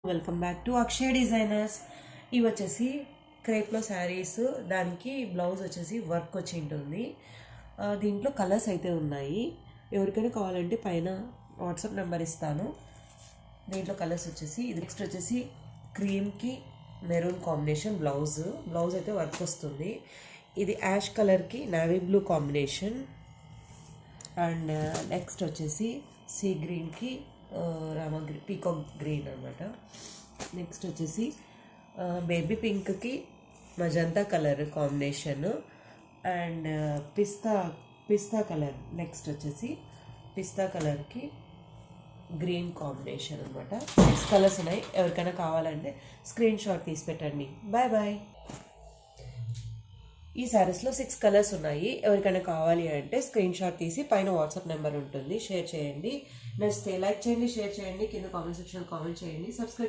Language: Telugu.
Welcome back to Akshay designers. ఇవి వచ్చేసి క్రేప్లో శారీస్, దానికి బ్లౌజ్ వచ్చేసి వర్క్ వచ్చి ఉంటుంది. దీంట్లో కలర్స్ అయితే ఉన్నాయి. ఎవరికైనా కావాలంటే పైన వాట్సాప్ నెంబర్ ఇస్తాను. దీంట్లో కలర్స్ వచ్చేసి ఇది నెక్స్ట్ వచ్చేసి క్రీమ్కి మెరూన్ కాంబినేషన్ బ్లౌజ్ అయితే వర్క్ వస్తుంది. ఇది యాష్ కలర్కి navy blue combination. And next వచ్చేసి సీ గ్రీన్కి పీకాక్ గ్రీన్ అనమాట. నెక్స్ట్ వచ్చేసి బేబీ పింక్కి magenta colour combination. And pista colour. Next వచ్చేసి పిస్తా కలర్కి గ్రీన్ కాంబినేషన్ అనమాట. 6 కలర్స్ ఉన్నాయి. ఎవరికైనా కావాలంటే స్క్రీన్ షాట్ తీసి పెట్టండి. Bye bye. ఈ శారీస్లో 6 కలర్స్ ఉన్నాయి. ఎవరికైనా కావాలి అంటే స్క్రీన్ షాట్ తీసి పైన వాట్సాప్ నెంబర్ ఉంటుంది, షేర్ చేయండి. నచ్చితే లైక్ చేయండి, షేర్ చేయండి, కింద కామెంట్ సెక్షన్లో కామెంట్ చేయండి, సబ్స్క్రైబ్